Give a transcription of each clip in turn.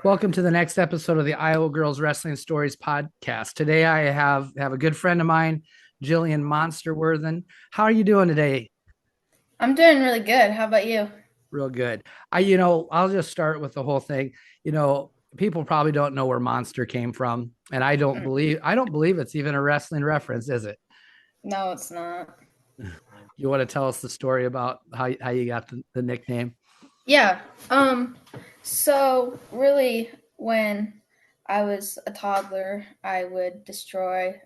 Welcome to the next episode of the Iowa Girls Wrestling Stories podcast. Today I have a good friend of mine, Jillian Monster Worthen. How are you doing today? I'm doing really good. How about you? Real good. I'll just start with the whole thing. People probably don't know where Monster came from, and Mm, I don't believe it's even a wrestling reference, is it? No, it's not. You want to tell us the story about how you got the nickname? Yeah. So really when I was a toddler, I would destroy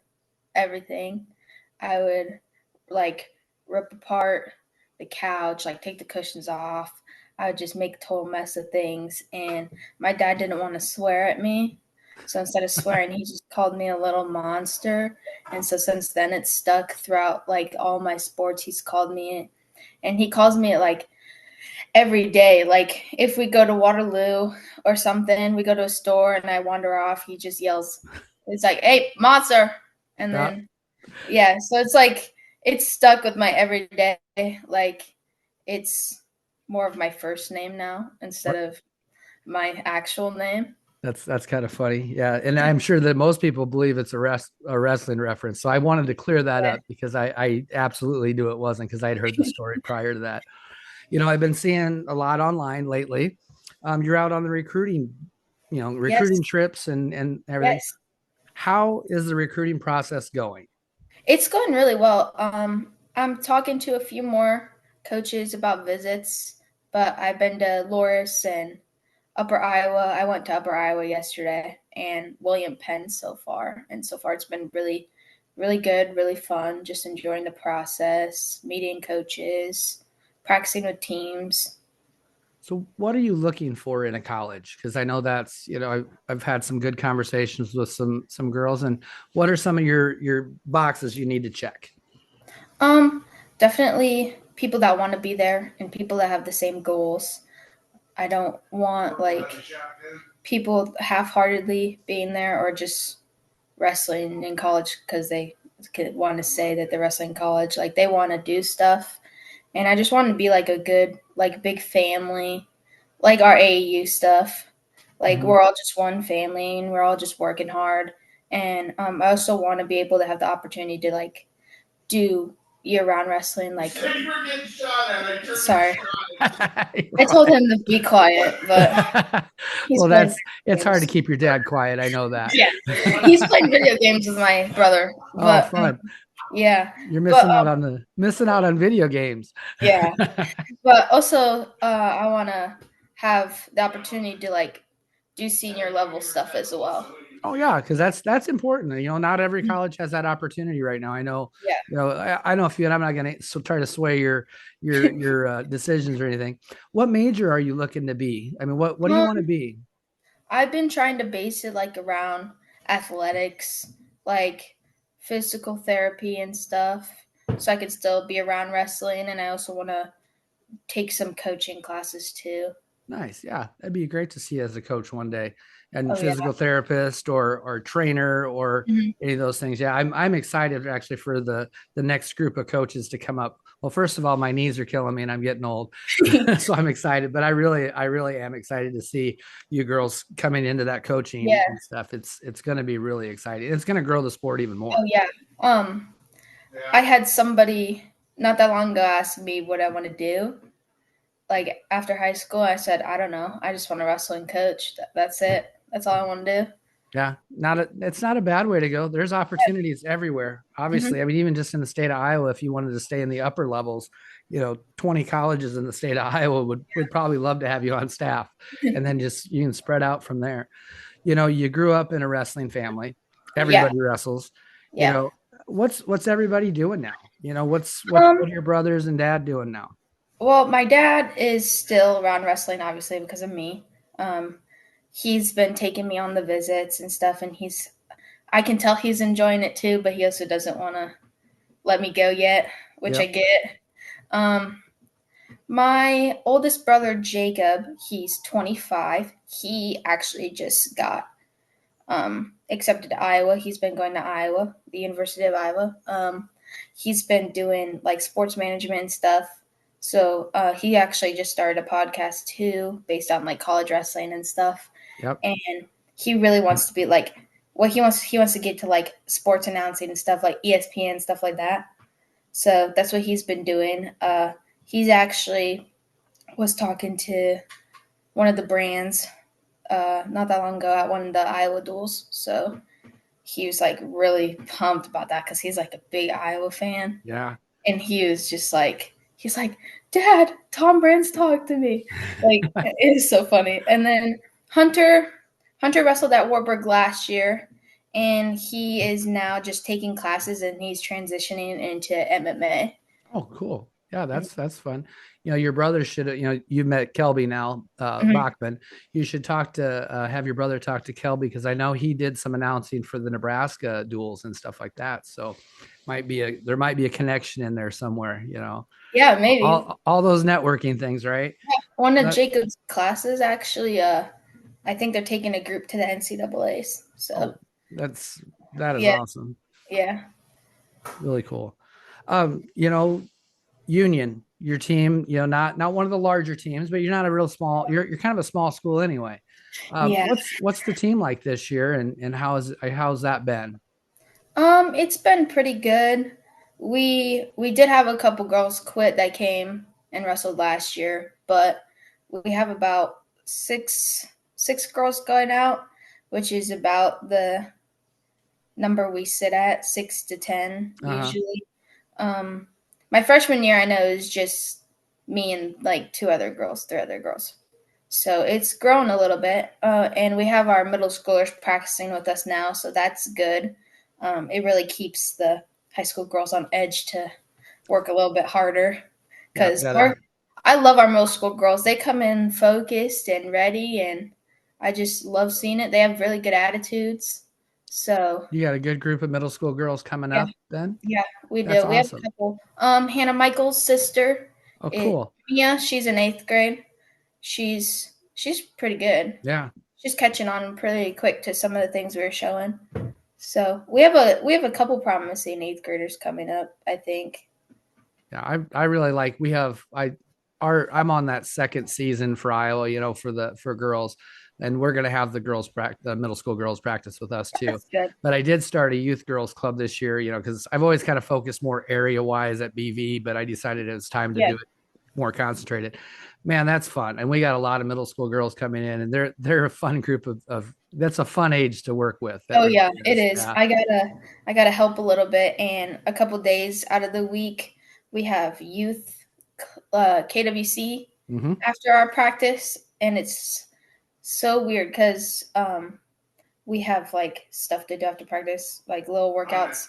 everything. I would like rip apart the couch, like take the cushions off. I would just make a total mess of things and my dad didn't want to swear at me. So instead of swearing, he just called me a little monster. And so since then it's stuck throughout like all my sports. He's called me it. And he calls me it like every day. Like if we go to Waterloo or something, we go to a store and I wander off, he just yells, it's like, "Hey, monster." And Yeah, then yeah, so it's like it's stuck with my everyday. Like it's more of my first name now instead of my actual name. that's kind of funny. Yeah, and I'm sure that most people believe it's a wrestling reference. So I wanted to clear that Yeah. up because I absolutely knew it wasn't because I'd heard the story prior to that. I've been seeing a lot online lately. You're out on the recruiting Yes. trips and everything. Yes. How is the recruiting process going? It's going really well. I'm talking to a few more coaches about visits, but I've been to Loris and Upper Iowa. I went to Upper Iowa yesterday and William Penn so far. And so far it's been really, really good, really fun, just enjoying the process, meeting coaches, practicing with teams. So, what are you looking for in a college? Because I know that's I've had some good conversations with some girls, and what are some of your boxes you need to check? Um, Definitely people that want to be there and people that have the same goals. I don't want like people half-heartedly being there or just wrestling in college because they want to say that they're wrestling college. Like they want to do stuff, and I just want to be like a good, like big family, like our AAU stuff. Like Mhm. we're all just one family, and we're all just working hard. And I also want to be able to have the opportunity to like do year-round wrestling. Like, sorry, I told Right. him to be quiet, but he's Well, playing that's video it's hard to games. keep your dad quiet. I know that. Yeah, he's playing video games with my brother, Oh, but fun. yeah, You're but missing out on video games. yeah, but also I want to have the opportunity to like do senior level stuff as well. Oh yeah, because that's important. Not every Mhm. college has that opportunity right now. I know, Yeah. I know a few, and I'm not going to try to sway your decisions or anything. What major are you looking to be? I mean, what do you want to Um, be? I've been trying to base it like around athletics, like physical therapy and stuff, so I could still be around wrestling, and I also want to take some coaching classes too. Nice. Yeah. That'd be great to see as a coach one day and Oh yeah. physical therapist or trainer or Mhm. any of those things. Yeah. I'm excited actually for the next group of coaches to come up. Well, first of all, my knees are killing me and I'm getting old. So I'm excited, but I really am excited to see you girls coming into that coaching Yeah. and stuff. It's going to be really exciting. It's going to grow the sport even Oh more. yeah. Um, I had somebody not that long ago ask me what I want to do. Like after high school, I said, I don't know. I just want to wrestle and coach. That's it. That's all I want to do. Yeah, it's not a bad way to go. There's opportunities everywhere. Hmm. Obviously, I mean, even just in the state of Iowa, if you wanted to stay in the upper levels, 20 colleges in the state of Iowa would probably love to have you on staff, and then just you can spread out from there. You grew up in a wrestling family. Yeah. Everybody wrestles. You Yeah. know, what's everybody doing now? What Um, are your brothers and dad doing now? well, my dad is still around wrestling, obviously, because of me. Um, he's been taking me on the visits and stuff, and I can tell he's enjoying it too, but he also doesn't want to let me go yet, which I Yep. get. Um, my oldest brother, Jacob, he's 25. He actually just got accepted to Iowa. He's been going to Iowa, the University of Iowa. He's been doing like sports management and stuff. So he actually just started a podcast too, based on like college wrestling and stuff. Yep. and he really wants to be like what he wants to get to like sports announcing and stuff like ESPN stuff like that. So that's what he's been doing. He's actually was talking to one of the brands not that long ago at one of the Iowa duels. So he was like really pumped about that because he's like a big Iowa fan, Yeah. and he was just like he's like, Dad, Tom Brands talked to me. Like it is so funny. And then Hunter Hunter wrestled at Warburg last year, and he is now just taking classes and he's transitioning into MMA. Oh, cool. Yeah, that's fun. Your brother should, you met Kelby now, Mm-hmm. Bachman. You should have your brother talk to Kelby because I know he did some announcing for the Nebraska duels and stuff like that. So there might be a connection in there somewhere. Yeah, maybe. All those networking things, right? One of That, Jacob's classes actually, I think they're taking a group to the NCAA's. So oh, that is yeah, awesome. yeah, Really cool. You know, Union, your team, not one of the larger teams, but you're not a real small. You're kind of a small school anyway. yeah. What's the team like this year, and how's that been? It's been pretty good. We did have a couple girls quit that came and wrestled last year, but we have about six girls going out, which is about the number we sit at, 6 to 10 Uh-huh. usually. Um, my freshman year, I know, is just me and like three other girls. So it's grown a little bit, and we have our middle schoolers practicing with us now, so that's good. It really keeps the high school girls on edge to work a little bit harder Yeah, because gotta I love our middle school girls. They come in focused and ready, and I just love seeing it. They have really good attitudes. So you got a good group of middle school girls coming yeah, up then? yeah, we That's do. We have a awesome. couple. Hannah Michael's sister, Oh, it cool. Mia. She's in eighth grade. She's pretty good. Yeah. She's catching on pretty quick to some of the things we were showing. So we have a couple promising eighth graders coming up, I think. Yeah, I really like we have I'm on that second season for Iowa, for girls, and we're gonna have the middle school girls practice with us too. That's good. But I did start a youth girls club this year, because I've always kind of focused more area wise at BV, but I decided it was time to Yeah. do it more concentrated. Man, that's fun, and we got a lot of middle school girls coming in, and they're a fun group of that's a fun age to work with. That Oh really yeah, it is. is. Yeah. I gotta help a little bit, and a couple days out of the week we have youth KWC Mm-hmm. after our practice, and it's so weird because we have like stuff to do after practice, like little workouts,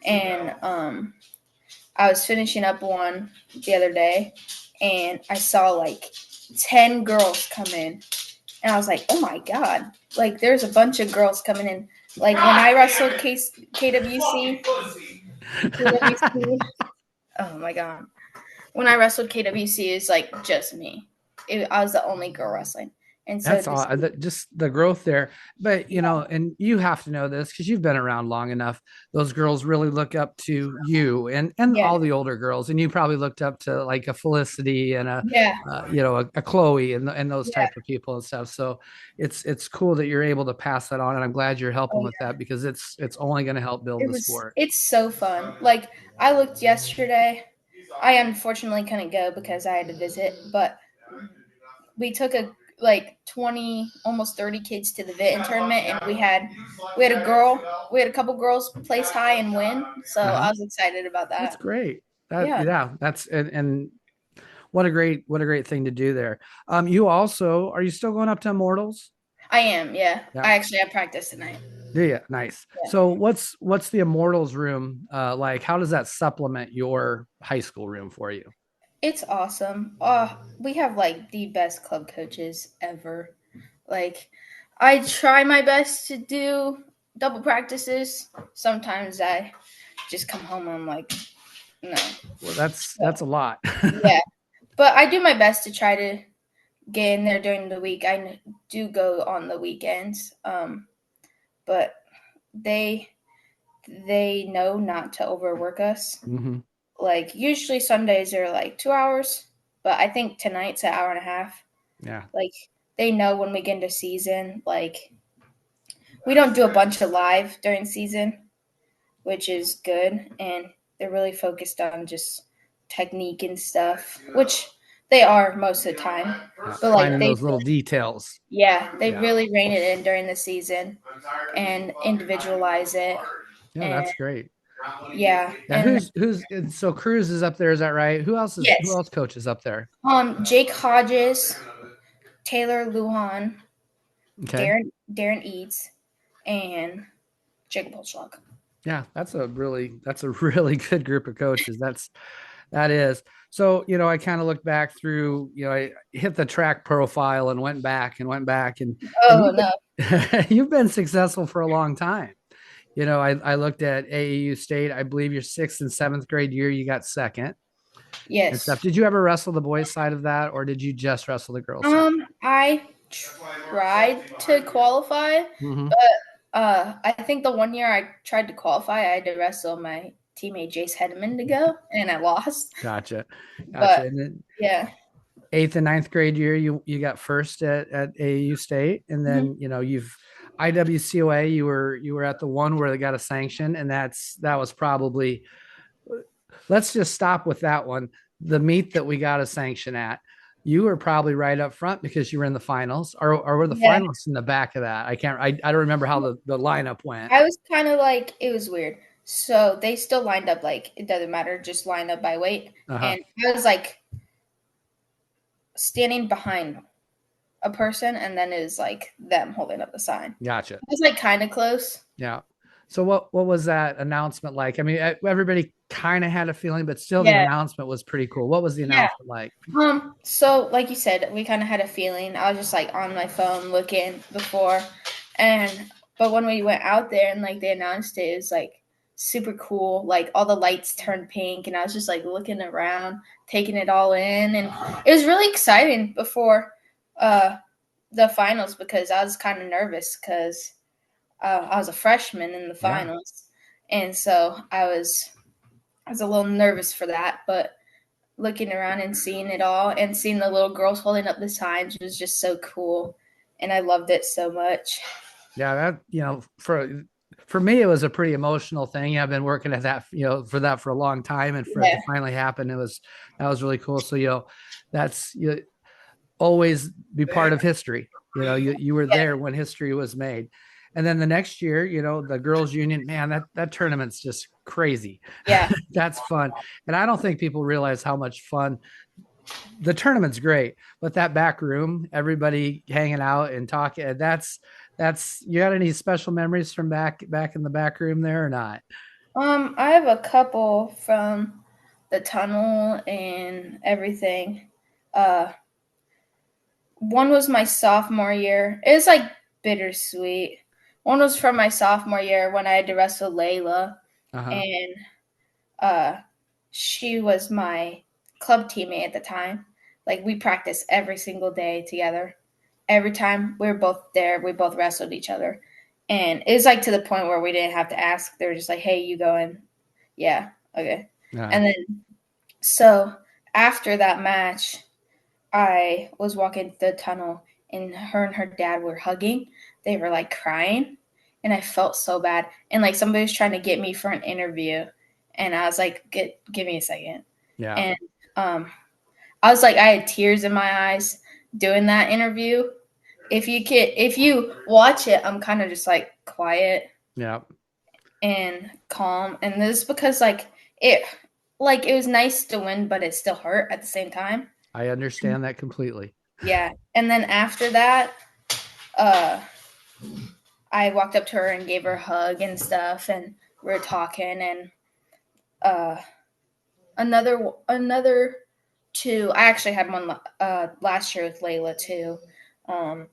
and I was finishing up one the other day, and I saw like 10 girls come in, and I was like, "Oh my god!" Like, there's a bunch of girls coming in. Like when I wrestled KWC. Oh my god! When I wrestled KWC, it's like just me. I was the only girl wrestling, and so That's this, all just the growth there. But yeah, and you have to know this because you've been around long enough. Those girls really look up to you and yeah, all the older girls, and you probably looked up to like a Felicity and yeah, a Chloe and those yeah. type of people and stuff. So it's cool that you're able to pass that on, and I'm glad you're helping Oh with that because it's only going to help build the sport. it's so fun. Like I looked yesterday. I unfortunately couldn't go because I had to visit, but we took a like 20 almost 30 kids to the Vinton tournament, and we had a couple girls place high and win, so Uh-huh. I was excited about That's that. great. Yeah, That's and what a great thing to do there. Are you still going up to Immortals? I am. Yeah, Yeah. I actually have practice tonight. Do you? Nice. Yeah, So what's the Immortals room like? How does that supplement your high school room for you? it's awesome. We have like the best club coaches ever. Like I try my best to do double practices. Sometimes I just come home and I'm like, no. Well, that's a lot. Yeah, but I do my best to try to get in there during the week. I do go on the weekends, but they they know not to overwork us. Hmm. Like usually Sundays are like 2 hours, but I think tonight's an hour and a half. Yeah. Like they know when we get into season, like we don't do a bunch of live during season, which is good, and they're really focused on just technique and stuff, which they are most of the time. Yeah, But like finding they, those little details. yeah, they Yeah. really rein it in during the season and individualize it, Yeah, and that's great. yeah, Yeah, and so Cruz is up there, is that right? Who yes, else coaches up there? Jake Hodges, Taylor Lujan, Okay. Darren Eads, and Jacob Holschlag. Yeah, that's a really good group of coaches. That is. So, I kind of looked back through, I hit the track profile and went back and Oh you've no, been you've been successful for a long time. I looked at AAU State. I believe your sixth and seventh grade year, you got second and yes. stuff. Did you ever wrestle the boys' side of that, or did you just wrestle the girls' side? I tried to qualify, Hmm. but I think the one year I tried to qualify, I had to wrestle my teammate Jace Hedman to go, and I lost. Gotcha, gotcha. But And then yeah, eighth and ninth grade year, you got first at AAU State, and hmm, then you've IWCOA. You were at the one where they got a sanction, and that was probably. Let's just stop with that one. The meet that we got a sanction at, you were probably right up front because you were in the finals, or were the yeah. finalists in the back of that? I don't remember how the lineup went. I was kind of like it was weird. So they still lined up like it doesn't matter, just line up by weight, Uh-huh. and I was like standing behind a person, and then it was like them holding up the sign. Gotcha. It was like kind of close. Yeah. So what was that announcement like? I mean, everybody kind of had a feeling, but still the Yeah, announcement was pretty cool. What was the yeah. announcement like? So like you said, we kind of had a feeling. I was just like on my phone looking before, and but when we went out there and like they announced it, it was like super cool. Like all the lights turned pink, and I was just like looking around, taking it all in, and it was really exciting before uh the finals because I was kind of nervous because I was a freshman in the Yeah. finals, and so I was a little nervous for that, but looking around and seeing it all and seeing the little girls holding up the signs was just so cool, and I loved it so much. Yeah, that for me it was a pretty emotional thing. I've been working at that, for that for a long time, and for it to Yeah, finally happen, that was really cool. So, that's always be part of history. You were yeah, there when history was made. And then the next year, the girls union, man, that tournament's just crazy. yeah. That's fun. And I don't think people realize how much fun the tournament's great, but that back room, everybody hanging out and talking, that's you got any special memories from back in the back room there or not? I have a couple from the tunnel and everything. Uh, One was my sophomore year. It was like bittersweet. One was from my sophomore year when I had to wrestle Layla, Uh-huh. and uh, she was my club teammate at the time. Like we practiced every single day together. Every time we were both there, we both wrestled each other, and it was like to the point where we didn't have to ask. They were just like, "Hey, you going?" Yeah, okay. Uh, And then so after that match, I was walking the tunnel, and her dad were hugging. They were like crying, and I felt so bad. And like somebody was trying to get me for an interview, and I was like, Give me a second." yeah. And um, I was like, I had tears in my eyes doing that interview. If you watch it, I'm kind of just like quiet Yeah. and calm, and this is because it was nice to win, but it still hurt at the same time. I understand that completely. Yeah, and then after that, uh, I walked up to her and gave her a hug and stuff, and we were talking, and uh, another two. I actually had one last year with Layla too. Um,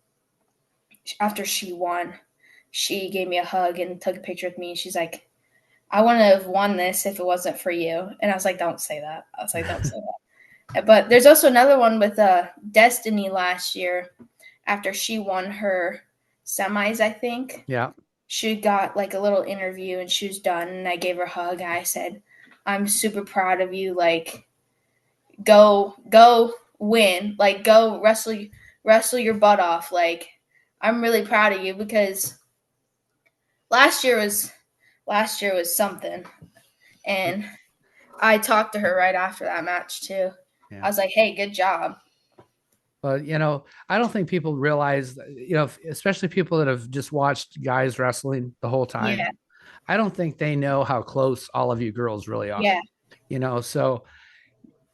After she won, she gave me a hug and took a picture with me. She's like, "I wouldn't have won this if it wasn't for you." And I was like, "Don't say that." I was like, "Don't say that." But there's also another one with Destiny last year. After she won her semis, I think Yeah. she got like a little interview and she was done. And I gave her a hug. And I said, "I'm super proud of you. Like, go win. Like, go wrestle wrestle your butt off. Like, I'm really proud of you because last year was something. And I talked to her right after that match too. I Yeah. was like, "Hey, good job." But I don't think people realize, especially people that have just watched guys wrestling the whole time. Yeah. I don't think they know how close all of you girls really are. Yeah. So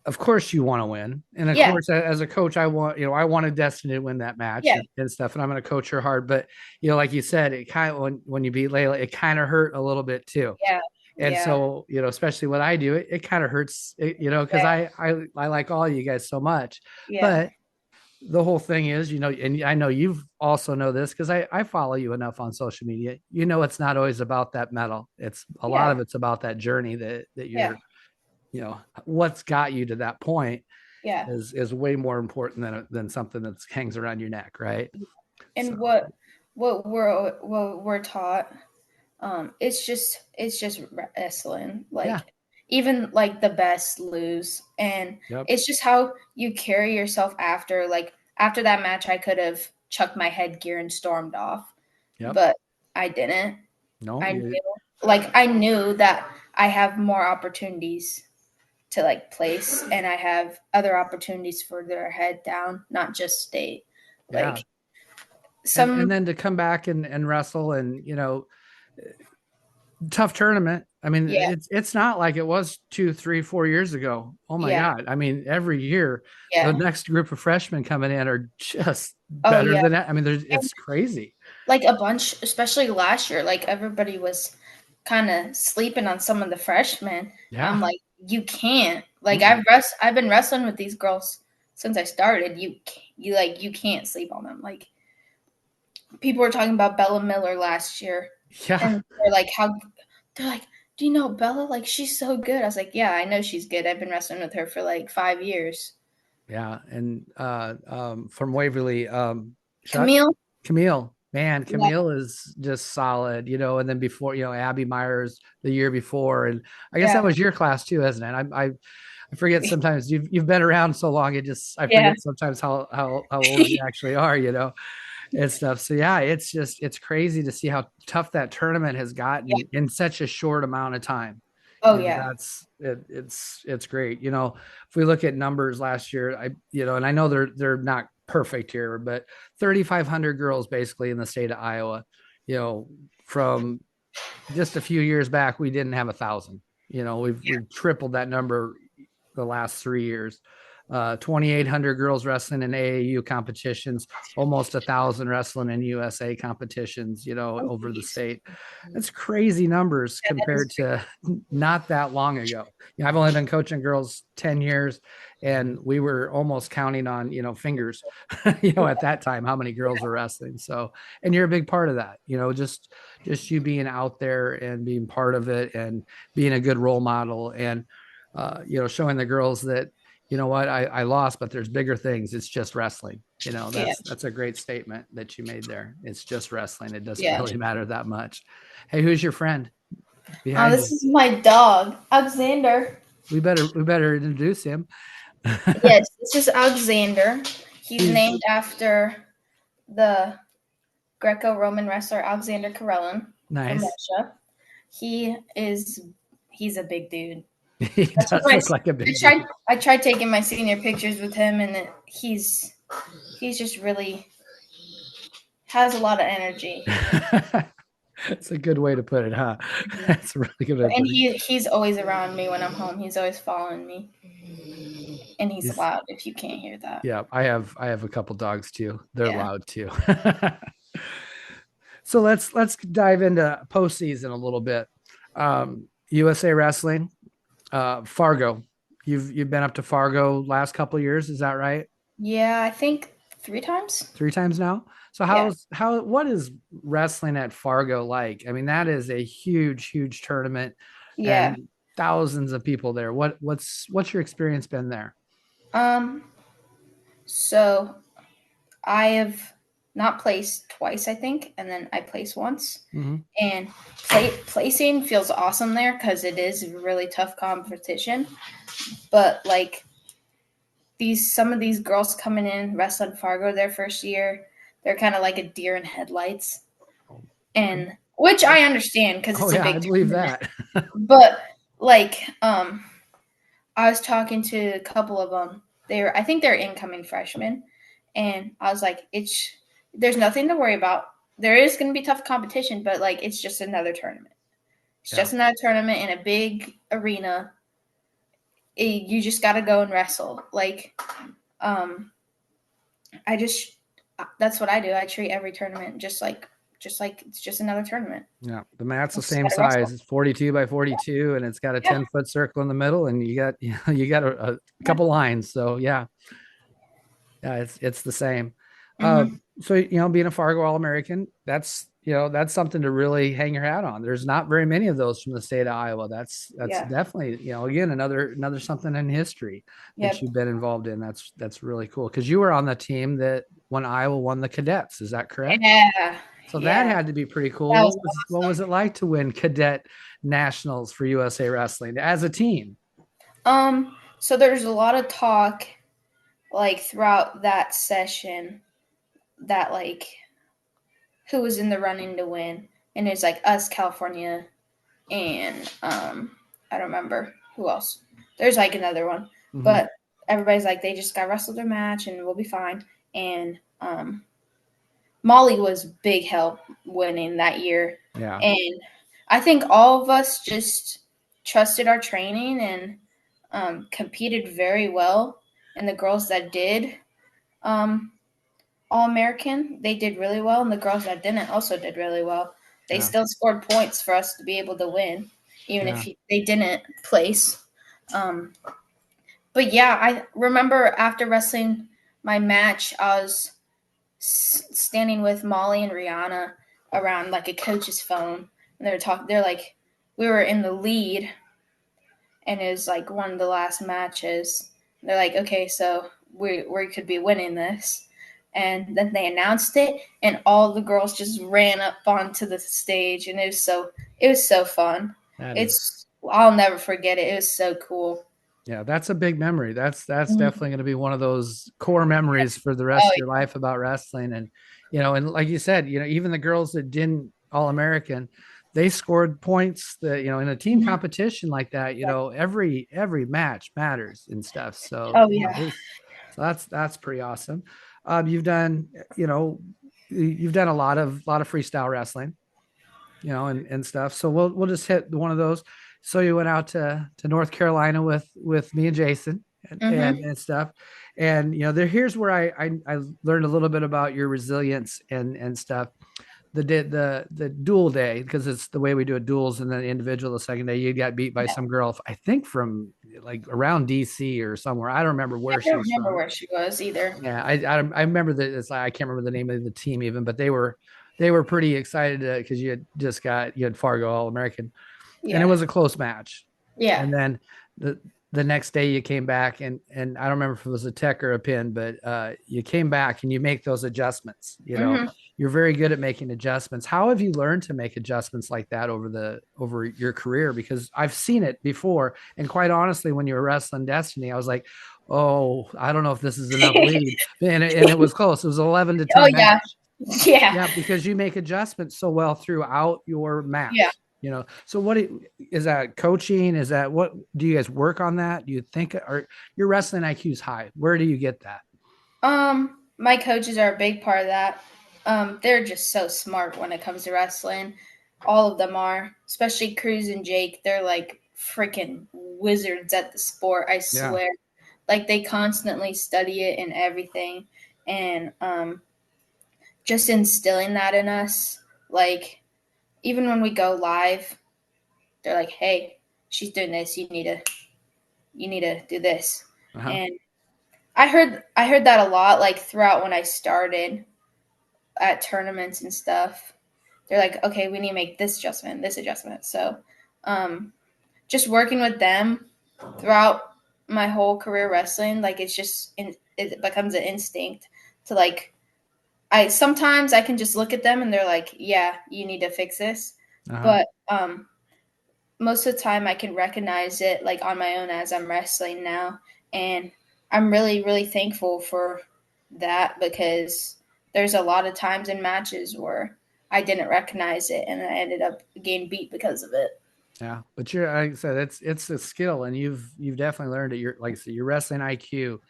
of course you want to win, and of Yeah. course as a coach I wanted Destiny to win that match Yeah. and stuff, and I'm going to coach her hard. But like you said, it kind of when you beat Layla, it kind of hurt a little bit too. Yeah. And Yeah. so especially when I do it, it kind of hurts, because Yeah. I like all you guys so much. Yeah. But the whole thing is, and I know you've also know this because I follow you enough on social media. It's not always about that medal. It's a lot Yeah. of it's about that journey that Yeah. you're, what's got you to that point Yeah. is way more important than something that hangs around your neck, right? And So what we're taught, it's just wrestling. yeah, Like, even like the best lose, and yep, it's just how you carry yourself after. Like, after that match, I could have chucked my headgear and stormed off, yep. but I didn't. No, I knew, I knew that I have more opportunities to like place, and I have other opportunities further ahead down, not just state. yeah. Like, And some, then to come back and wrestle and tough tournament. I mean, yeah, it's not like it was 2, 3, 4 years ago. Oh my yeah, God. I mean, every year the yeah. next group of freshmen coming in are just Oh better yeah. than that. I mean, And it's crazy. like a bunch, especially last year, like everybody was kind of sleeping on some of the freshmen. I'm Yeah. like, you can't. Like, Mm-mm. I've been wrestling with these girls since I started. You can't sleep on them. Like, people were talking about Bella Miller last year, Yeah. and they're like, do you know Bella? Like, she's so good. I was like, yeah, I know she's good. I've been wrestling with her for like 5 years. Yeah. And from Waverly, Camille, Camille, man, yeah, Camille is just solid, and then before, Abby Myers the year before. And I guess that yeah, was your class too, isn't it? I forget sometimes you've been around so long. I yeah, forget sometimes how old you actually are, and stuff. So yeah, it's crazy to see how tough that tournament has yeah. gotten in such a short amount of time. Oh yeah, That's it, it's great. If we look at numbers last year, and I know they're not perfect here, but 3,500 girls basically in the state of Iowa. From just a few years back, we didn't have 1,000. We've tripled that number the last 3 years. 2,800 girls wrestling in AAU competitions, almost 1,000 wrestling in USA competitions, oh, over the geez. state. That's crazy numbers Yeah, that is compared to not that long ago. I've only been coaching girls 10 years, and we were almost counting on, fingers, at that time, how many girls were wrestling. So, and you're a big part of that, just you being out there and being part of it and being a good role model and, showing the girls that, what, I lost, but there's bigger things. It's just wrestling. yeah, That's a great statement that you made there. It's just wrestling. It doesn't yeah. really matter that much. Hey, who's your friend Oh, behind you? this is my dog, Alexander. We better introduce him. Yes, this is Alexander. He's He's named after the Greco-Roman wrestler Alexander Karelin from nice. Russia. He is he's a big dude. He That's does what look like a I big tried. dude. I tried taking my senior pictures with him, and he's just really has a lot of energy. That's a good way to put it, huh? Mhm. That's a really good way to And put it. he's always around me when I'm home. He's always following me, and he's He's, loud if you can't hear that. yeah, I have a couple dogs too. They're Yeah. loud too. So let's dive into postseason a little bit. USA Wrestling, Fargo. You've been up to Fargo last couple of years, is that right? Yeah, I think 3 times. 3 times now. So Yeah. what is wrestling at Fargo like? I mean, that is a huge tournament Yeah. and thousands of people there. What's your experience been there? Um, so I have not placed twice, I think, and then I placed once. Mm-hmm. And placing feels awesome there because it is a really tough competition. But like, some of these girls coming in wrestling Fargo their first year, they're kind of like a deer in headlights, and which I understand because Oh it's a yeah, I big believe tournament. that. But like, I was talking to a couple of them. I think they're incoming freshmen, and I was like, there's nothing to worry about. There is going to be tough competition, but like, it's just another tournament. It's Yeah. just another tournament in a big arena. You just got to go and wrestle. Like, I just that's what I do. I treat every tournament just like it's just another tournament. Yeah, the mat's I the just same gotta size. wrestle. It's 42 by 42, and it's got a Yeah. 10-foot circle in the middle, and you got a Yeah. couple lines. So yeah, it's the same. Mm-hmm. So being a Fargo All-American, that's something to really hang your hat on. There's not very many of those from the state of Iowa. That's Yeah. definitely again another something in history that Yep. you've been involved in. That's really cool because you were on the team that when Iowa won the cadets. Is that correct? Yeah. So that Yeah. had to be pretty cool. That was What was awesome. it like to win cadet nationals for USA Wrestling as a team? So there's a lot of talk like throughout that session that like who was in the running to win, and it's like us, California, and I don't remember who else. There's like another one, Hmm. but everybody's like they just got wrestled their match and we'll be fine. And Molly was big help winning that year, Yeah, and I think all of us just trusted our training and competed very well. And the girls that did um, All American, they did really well, and the girls that didn't also did really well. They yeah, still scored points for us to be able to win, even yeah. if they didn't place. Um, but yeah, I remember after wrestling my match, I was standing with Molly and Rihanna around like a coach's phone, and they were talking. They're like, we were in the lead, and it was like one of the last matches. They're like, okay, so we could be winning this. And then they announced it, and all the girls just ran up onto the stage, and it was so fun. That is, It's I'll never forget it. It was so cool. yeah, that's a big memory. That's Mhm. definitely going to be one of those core memories for the rest Oh of your life about wrestling. And like you said, even the girls that didn't All American, they scored points that, in a team yeah. competition like that, every match matters and stuff. So, Oh yeah. so that's pretty awesome. You've done, you've done a lot of freestyle wrestling, and stuff. So we'll just hit one of those. So you went out to North Carolina with me and Jason and and, Mhm. and stuff. And here's where I learned a little bit about your resilience and stuff. The dual day, because it's the way we do it, duels, and then individual the second day you got beat by Yeah. some girl, I think from like around DC or somewhere. I don't remember I where she don't was remember from. where she was either. Yeah, I remember that. It's like I can't remember the name of the team even, but they were pretty excited because you had Fargo All American, and it Yeah. was a close match. Yeah. And then the next day you came back, and I don't remember if it was a tech or a pin, but you came back and you make those adjustments. Mhm. You're very good at making adjustments. How have you learned to make adjustments like that over your career? Because I've seen it before, and quite honestly, when you were wrestling Destiny, I was like, oh, I don't know if this is enough lead, and it was close. It was 11 to Oh 10 yeah. match. Yeah. Yeah, because you make adjustments so well throughout your Yeah. match. So what is that coaching? Is that what do you guys work on that? Do you think or your wrestling IQ is high? Where do you get that? My coaches are a big part of that. They're just so smart when it comes to wrestling. All of them are, especially Cruz and Jake. They're like freaking wizards at the sport. I Yeah. swear. Like they constantly study it and everything, and just instilling that in us. Like even when we go live, they're like, "Hey, she's doing this. You need to do this." Uh-huh. And I heard that a lot like throughout when I started at tournaments and stuff. They're like, okay, we need to make this adjustment, this adjustment. So, just working with them throughout my whole career wrestling, like it becomes an instinct to like. I sometimes I can just look at them and they're like, yeah, you need to fix this, Uh-huh. but most of the time I can recognize it like on my own as I'm wrestling now, and I'm really, really thankful for that because there's a lot of times in matches where I didn't recognize it and I ended up getting beat because of it. Yeah, but you're like I said, it's a skill, and you've definitely learned it. Your like I said, your wrestling IQ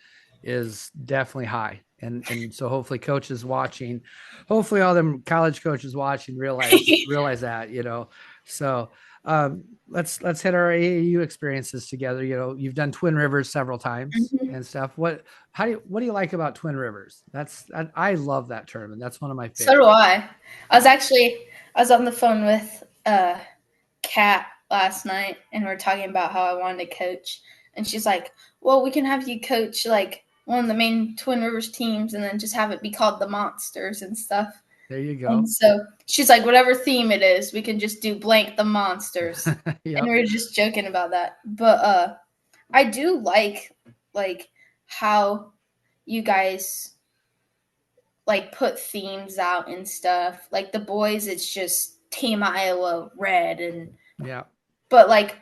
is definitely high, and so hopefully coaches watching, hopefully all them college coaches watching realize that So let's hit our AAU experiences together. You've done Twin Rivers several times Mhm. and stuff. What do you like about Twin Rivers? I love that tournament. That's one of my So do favorites. I was on the phone with Kat last night and we are talking about how I wanted to coach. And she's like, well, we can have you coach like one of the main Twin Rivers teams and then just have it be called the Monsters and stuff. There you And go. so she's like, whatever theme it is, we can just do blank the Monsters. And Yep. we were just joking about that. But I do like how you guys like put themes out and stuff. Like the boys, it's just Team Iowa red, and Yeah. but like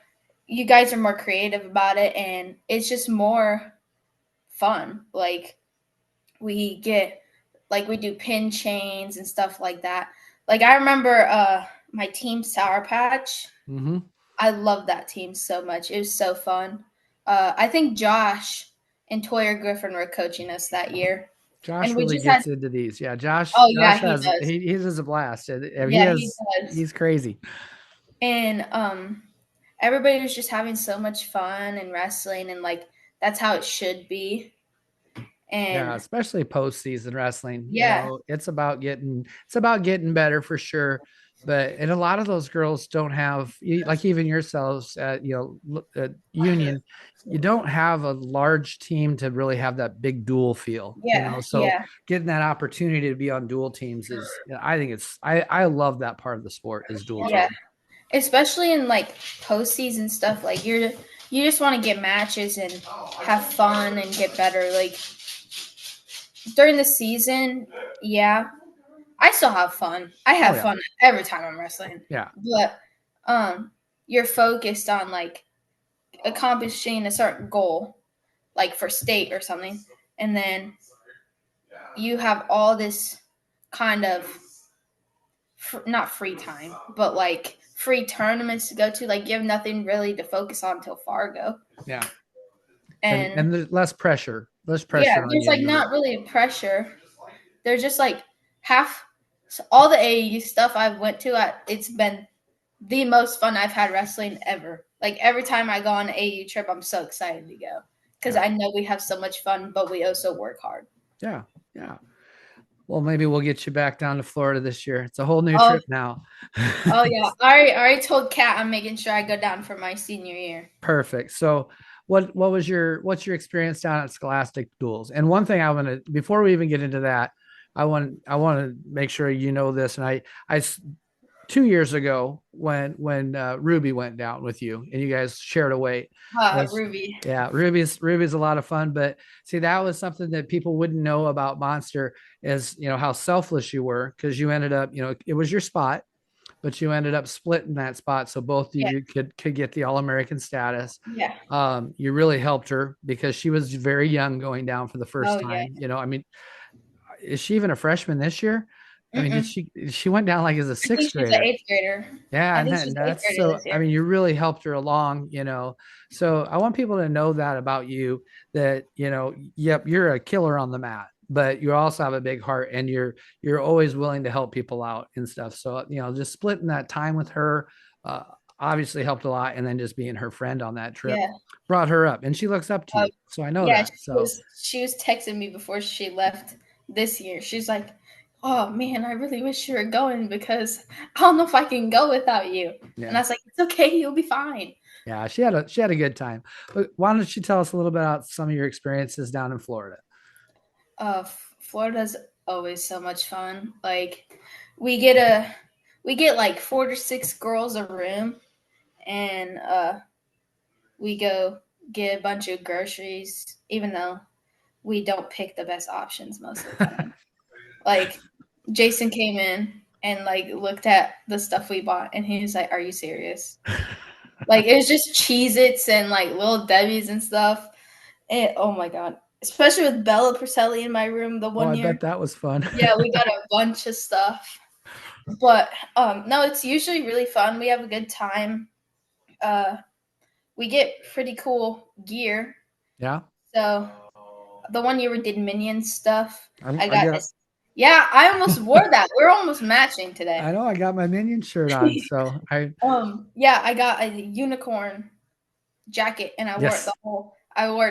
you guys are more creative about it, and it's just more fun. Like we get we do pin chains and stuff like that. Like I remember my team Sour Patch. Mm-hmm. I love that team so much. It was so fun. I think Josh and Toyer Griffin were coaching us that year, Josh and we really just had. gets into these. Yeah, Josh. Oh yeah, Josh he has does. he has a blast. And he Yeah, he has does. he's crazy. And everybody was just having so much fun and wrestling, and like that's how it should be. Yeah, And especially postseason wrestling. yeah, It's about getting better for sure. And a lot of those girls don't have like even yourselves at at Union, you don't have a large team to really have that big dual feel. yeah, So yeah, getting that opportunity to be on dual teams is, I think I love that part of the sport is dual yeah. team. Especially in like postseason stuff, like you just want to get matches and have fun and get better. Like during the season, yeah, I still have fun. I Oh have yeah, fun every time I'm wrestling. yeah, But you're focused on like accomplishing a certain goal, like for state or something, and then you have all this kind of not free time, but like free tournaments to go to. Like you have nothing really to focus on until Fargo, yeah. And and there's less yeah, pressure on there's you. like not really pressure. There's just like half so all the AAU stuff I've went to. It's been the most fun I've had wrestling ever. Like every time I go on an AAU trip, I'm so excited to go because Yeah, I know we have so much fun, but we also work hard. yeah, yeah. Well, maybe we'll get you back down to Florida this year. It's a whole new Oh, trip now. oh yeah. I already told Kat I'm making sure I go down for my senior year. Perfect. So, what's your experience down at Scholastic Duels? And one thing I want to before we even get into that, I want to make sure you know this. And I 2 years ago when Ruby went down with you and you guys shared a weight. Was Ruby. Yeah, Ruby's a lot of fun, but see that was something that people wouldn't know about Monster is how selfless you were because you ended up it was your spot, but you ended up splitting that spot so both of Yeah, you could get the All-American status. yeah. You really helped her because she was very young going down for the Oh first yeah. time. I mean, is she even a freshman this year? I mean, did Mm-mm. she went down like as a I think sixth she's an grader? eighth grader. Yeah, I and think she's eighth that's grader so. this I year. mean, you really helped her along. So I want people to know that about you. That yep, you're a killer on the mat, but you also have a big heart, and you're always willing to help people out and stuff. So just splitting that time with her, uh, obviously helped a lot, and then just being her friend on that trip Yeah. brought her up, and she looks up to Uh, you. So I know yeah, that. So she was texting me before she left this year. She's like, "Oh man, I really wish you were going because I don't know if I can go without you." And I yeah, was like, "It's okay, you'll be fine." yeah, she had a good time. But why don't you tell us a little bit about some of your experiences down in Florida? Florida's always so much fun. Like we get a we get like 4 to 6 girls a room, and we go get a bunch of groceries, even though we don't pick the best options most of the time. Like Jason came in and like looked at the stuff we bought and he was like, "Are you serious?" Like it was just Cheez Its and like little Debbie's and stuff. Oh my god. especially with Bella Perselli in my room the Oh, one I year. bet that was fun. Yeah, we got a bunch of stuff. But no, it's usually really fun. We have a good time. Uh, we get pretty cool gear. Yeah. So the one year we did Minion stuff, I I got got this. Yeah, I almost wore that. We're almost matching today. I know I got my Minion shirt on, so Yeah, I got a unicorn jacket and I wore it yes.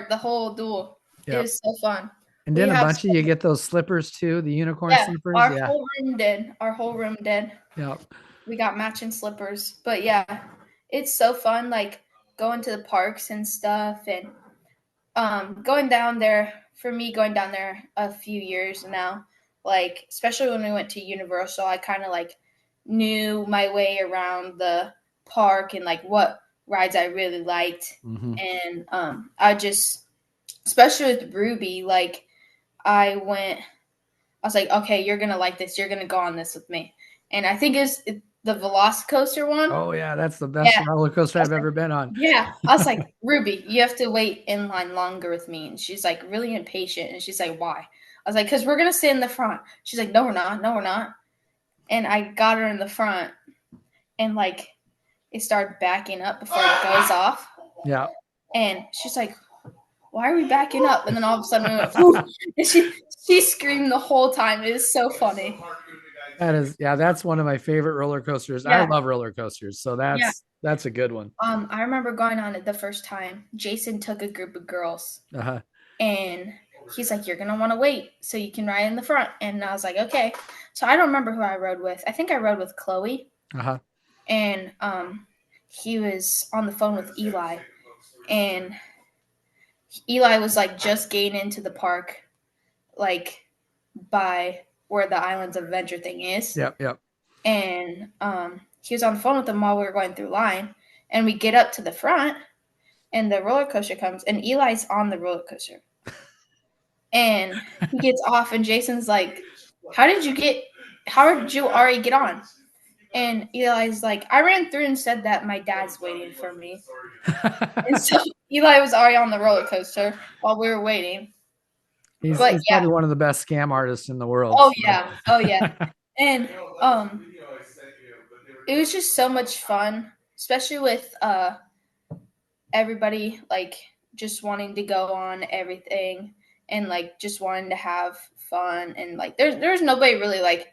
the whole duel. It Yep. was so fun. And We then a have bunch of you get those slippers too, the unicorn yeah, slippers. our Yeah. whole room did. Our whole room did. Yep. We got matching slippers. But yeah, it's so fun like going to the parks and stuff and going down there for me going down there a few years now, like especially when we went to Universal, I kind of like knew my way around the park and like what rides I really liked. Hmm. And I just, especially with Ruby, like I went, I was like, okay, you're gonna like this, you're gonna go on this with me. And I think it's the Velocicoaster one. Oh yeah, that's the best Yeah, roller coaster I was I've like, ever been on. yeah. I was like, Ruby, you have to wait in line longer with me. And she's like really impatient. And she's like, why? I was like, because we're gonna sit in the front. She's like, no, we're not. No, we're not. And I got her in the front, and like it started backing up before it goes off. Yeah. And she's like, why are we backing up? And then all of a sudden we went, whoo, and she screamed the whole time. It was so funny. That is, yeah, that's one of my favorite roller coasters. I Yeah, love roller coasters, so yeah. that's a good one. I remember going on it the first time. Jason took a group of girls Uh-huh. and he's like, you're gonna want to wait so you can ride in the front. And I was like, okay. So I don't remember who I rode with. I think I rode with Chloe. Uh-huh. And he was on the phone with Eli. And Eli was like just getting into the park, like by where the Islands of Adventure thing is. Yep, yep. And he was on the phone with them while we were going through line. And we get up to the front and the roller coaster comes and Eli's on the roller coaster. And he gets off and Jason's like, how did you already get on? And Eli's like, I ran through and said that my dad's waiting for me. And so Eli was already on the roller coaster while we were waiting. But He's yeah. probably one of the best scam artists in the world. Oh So. yeah. Oh yeah. And it was just so much fun, especially with everybody like just wanting to go on everything and like just wanting to have fun and like there's nobody really like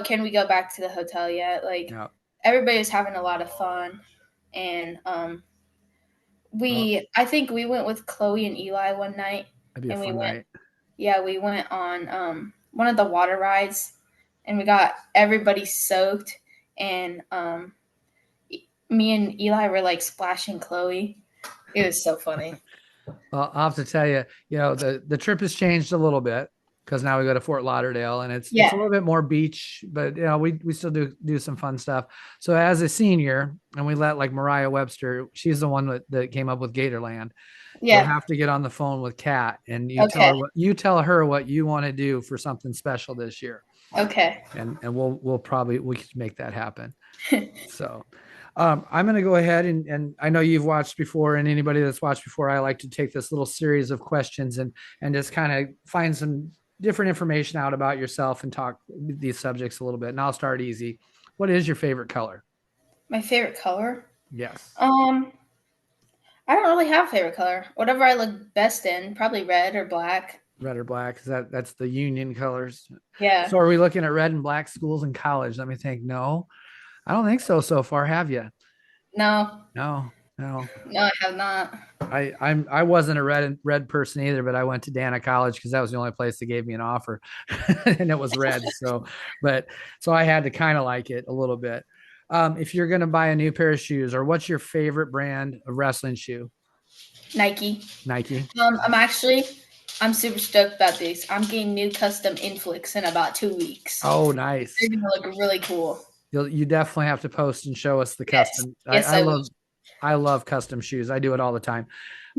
can we go back to the hotel yet, like Yeah. everybody was having a lot of fun. And Well, I think we went with Chloe and Eli one night that'd be a and we fun went, night. yeah, we went on one of the water rides and we got everybody soaked. And me and Eli were like splashing Chloe. It was so funny. Well, I'll have to tell you, the trip has changed a little bit because now we go to Fort Lauderdale and it's Yeah. a little bit more beach, but we still do some fun stuff. So as a senior, and we let like Mariah Webster, she's the one that came up with Gatorland. You'll Yeah. have to get on the phone with Kat and Okay. you tell her what you want to do for something special this year. Okay. And we can make that happen. So I'm going to go ahead and I know you've watched before, and anybody that's watched before, I like to take this little series of questions and just kind of find some different information out about yourself and talk these subjects a little bit. And I'll start easy. What is your favorite color? My favorite color? Yes. I don't really have a favorite color. Whatever I look best in, probably red or black. Red or black? That's the union colors. Yeah. So are we looking at red and black schools in college? Let me think. No, I don't think so far. Have you? No. No. No, I have not. I wasn't a red person either, but I went to Dana College because that was the only place that gave me an offer, and it was red. So I had to kind of like it a little bit. If you're gonna buy a new pair of shoes, or what's your favorite brand of wrestling shoe? Nike. Nike. I'm super stoked about these. I'm getting new custom inflicts in about 2 weeks. Oh, nice. They're gonna look really cool. You definitely have to post and show us the custom. Yes, I love custom shoes. I do it all the time.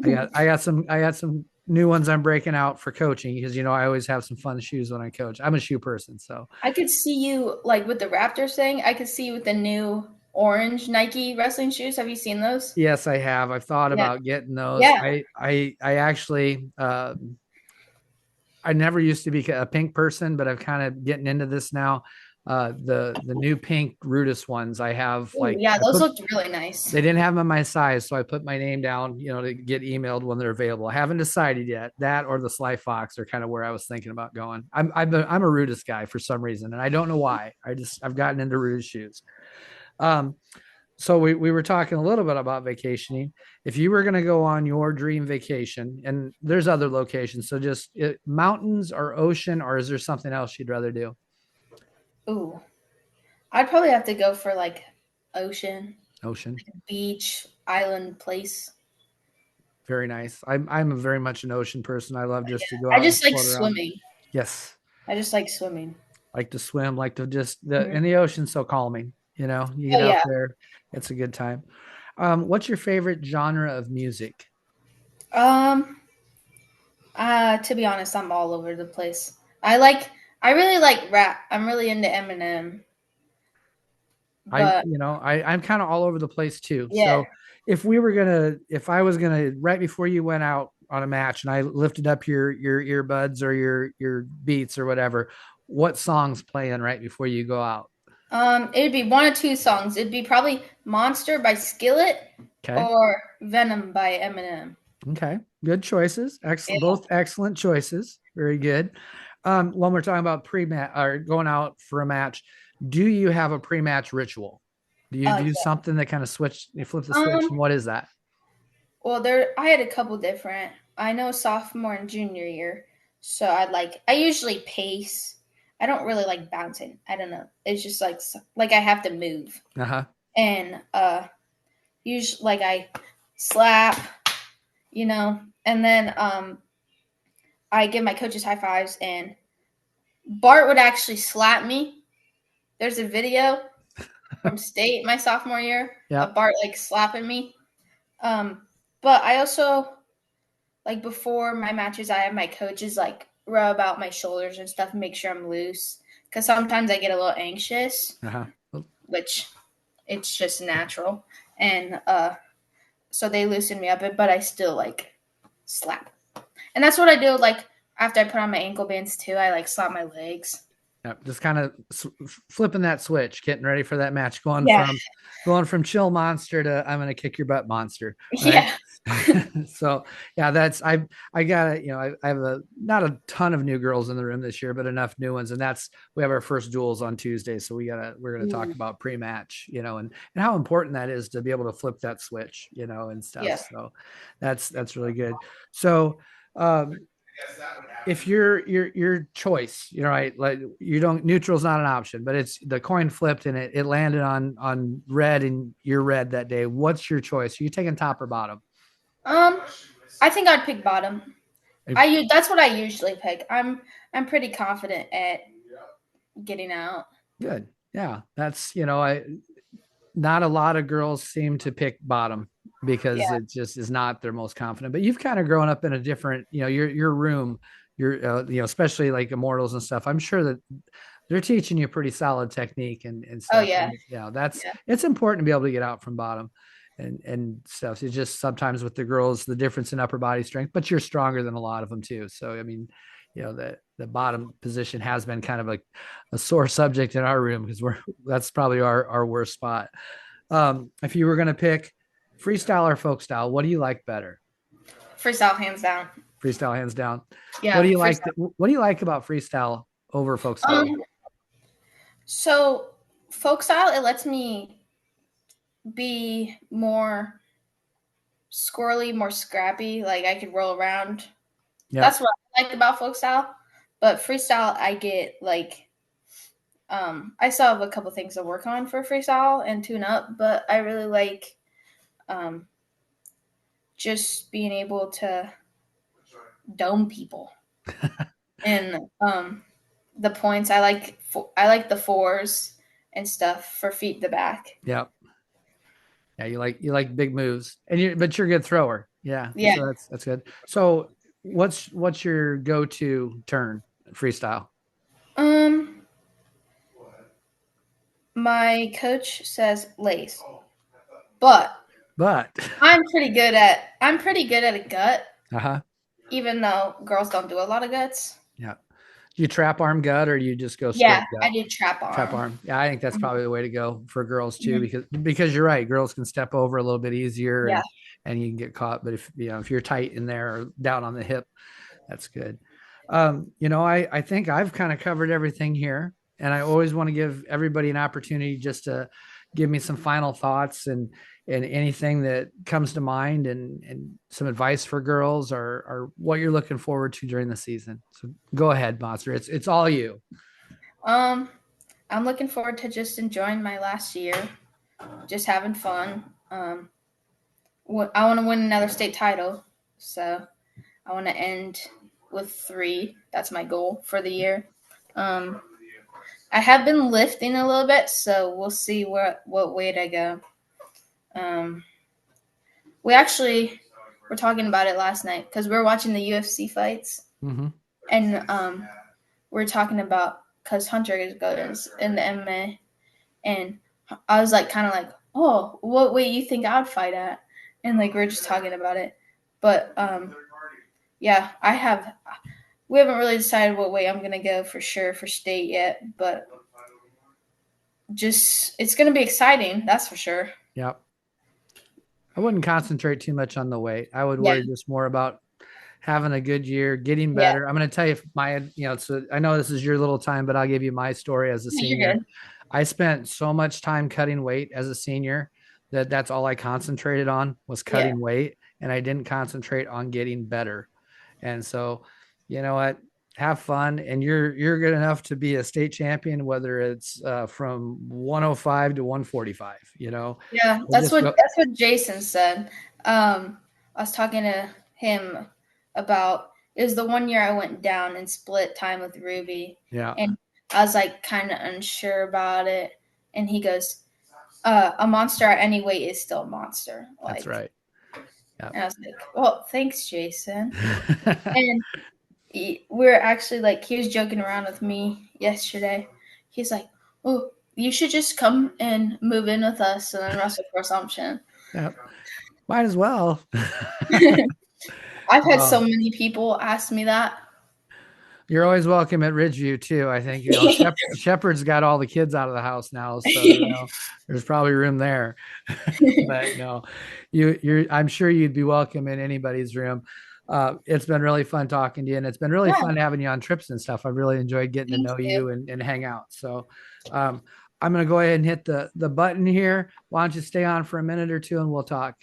I got some new ones I'm breaking out for coaching because I always have some fun shoes when I coach. I'm a shoe person, so I could see you like with the Raptors thing. I could see you with the new orange Nike wrestling shoes. Have you seen those? yes, I have. I've thought about getting those. Yeah. I actually I never used to be a pink person, but I'm kind of getting into this now. The new pink Rudis ones I have, Ooh, like yeah, I those put, looked really nice. they didn't have them in my size, so I put my name down, to get emailed when they're available. I haven't decided yet. That or the Sly Fox are kind of where I was thinking about going. I'm a Rudis guy for some reason, and I don't know why. I've gotten into Rudis shoes. Um, so we were talking a little bit about vacationing. If you were going to go on your dream vacation, and there's other locations, so just mountains or ocean, or is there something else you'd rather do? Ooh, I'd probably have to go for like ocean, Ocean, beach, island place. very nice. I'm a very much an ocean person. I love just to go I out and just like float around. swimming. Yes, I just like swimming. like to swim, like to just the Mhm. in the ocean, so calming. You Oh get out yeah. there, it's a good time. What's your favorite genre of music? Um. To be honest, I'm all over the place. I really like rap. I'm really into Eminem, but I'm kind of all over the place too. yeah. So if I was gonna, right before you went out on a match and I lifted up your earbuds or your beats or whatever, what songs playing right before you go out? It'd be one of two songs. It'd be probably Monster by Skillet Okay. or Venom by Eminem. Okay. Good choices. Excellent. Yeah. Both excellent choices. Very good. When we're talking about pre-match or going out for a match, do you have a pre-match ritual? Do you do Yeah. something that kind of you flip the switch, Um. and what is that? Well, I had a couple different. I know sophomore and junior year, so I usually pace. I don't really like bouncing. I don't know. It's just like I have to move Uh-huh. and usually like I slap, and then I give my coaches high fives, and Bart would actually slap me. There's a video from state my sophomore year Yeah. of Bart like slapping me. But I also like before my matches, I have my coaches like rub out my shoulders and stuff and make sure I'm loose because sometimes I get a little anxious, Uh-huh. which it's just natural, and so they loosen me up, but I still like slap. And that's what I do. Like after I put on my ankle bands too, I like slap my legs. Yeah, just kind of flipping that switch, getting ready for that match, Yeah, going from chill monster to I'm going to kick your butt monster, right? yeah, So yeah, I got I have a not a ton of new girls in the room this year, but enough new ones, and we have our first duels on Tuesday, so we're gonna talk Ooh, about pre-match, and how important that is to be able to flip that switch, and stuff. yeah. So that's really good. So um, if your choice, right, like you don't neutral's not an option, but it's the coin flipped and it landed on red and you're red that day. What's your choice? Are you taking top or bottom? Um, I think I'd pick bottom. Eh, That's what I usually pick. I'm pretty confident at getting out. Good. Yeah. That's, I not a lot of girls seem to pick bottom because Yeah. it just is not their most confident. But you've kind of grown up in a different, your room, especially like immortals and stuff. I'm sure that they're teaching you pretty solid technique and Oh stuff. yeah. And that's Yeah. it's important to be able to get out from bottom and stuff. It's just sometimes with the girls, the difference in upper body strength, but you're stronger than a lot of them too. So I mean, the bottom position has been kind of like a sore subject in our room because that's probably our worst spot. If you were going to pick freestyle or folk style, what do you like better? Freestyle hands down. Freestyle, hands down. What do Yeah, you like? freestyle. What do you like about freestyle over folk style? Um, so folk style it lets me be more squirrely, more scrappy. Like I could roll around. Yep. That's what I like about folk style. But freestyle, I get like I still have a couple things to work on for freestyle and tune up, but I really like um just being able to dome people and the points. I like the fours and stuff for feet the back. Yep. Yeah, you like big moves, but you're a good thrower. Yeah, Yeah. so that's good. So what's your go-to turn freestyle? Um, my coach says lace, but But I'm pretty good at a gut, uh-huh. even though girls don't do a lot of guts. Yeah. Do you trap arm gut or do you just go Yeah, straight I gut? did trap Trap arm. arm. Yeah, I think that's Mhm. probably the way to go for girls too, Mhm. because you're right. Girls can step over a little bit easier Yeah. and you can get caught. But if you're tight in there or down on the hip, that's good. I think I've kind of covered everything here, and I always want to give everybody an opportunity just to give me some final thoughts and anything that comes to mind and some advice for girls or what you're looking forward to during the season. So go ahead, Monster. It's all you. Um, I'm looking forward to just enjoying my last year, just having fun. I want to win another state title, so I want to end with 3. That's my goal for the year. Um, I have been lifting a little bit, so we'll see what weight I go. Um, we actually were talking about it last night because we were watching the UFC fights, Mm-hmm. and we are talking about because Hunter goes in the MMA, and I was like, kind of like, oh, what weight you think I'd fight at? And like we are just talking about it, but yeah, we haven't really decided what way I'm gonna go for sure for state yet, but just it's gonna be exciting, that's for sure. Yep. I wouldn't concentrate too much on the weight. I would Yeah, worry just more about having a good year, getting yeah, better. I'm going to tell you so I know this is your little time, but I'll give you my story as a you're senior. good. I spent so much time cutting weight as a senior that's all I concentrated on was Yeah, cutting weight, and I didn't concentrate on getting better. And so, you know what? Have fun, and you're good enough to be a state champion, whether it's from 105 to 145. yeah. So just go. That's what Jason said. I was talking to him about it was the one year I went down and split time with Ruby, Yeah, and I was like kind of unsure about it, and he goes, "A monster at any weight is still a monster." that's Like, right. Yeah. and I was like, "Well, thanks, Jason." And we're actually like he was joking around with me yesterday. He's like, "Oh, you should just come and move in with us and then wrestle for Assumption." Yeah. Might as well. I've had so Oh, many people ask me that. you're always welcome at Ridgeview too. I think Shepherd's got all the kids out of the house now, so there's probably room there. But no, you're. I'm sure you'd be welcome in anybody's room. It's been really fun talking to you, and it's been really Yeah, fun having you on trips and stuff. I've really enjoyed getting to me know too. you and hang out. So, um, I'm gonna go ahead and hit the button here. Why don't you stay on for a minute or two, and we'll talk.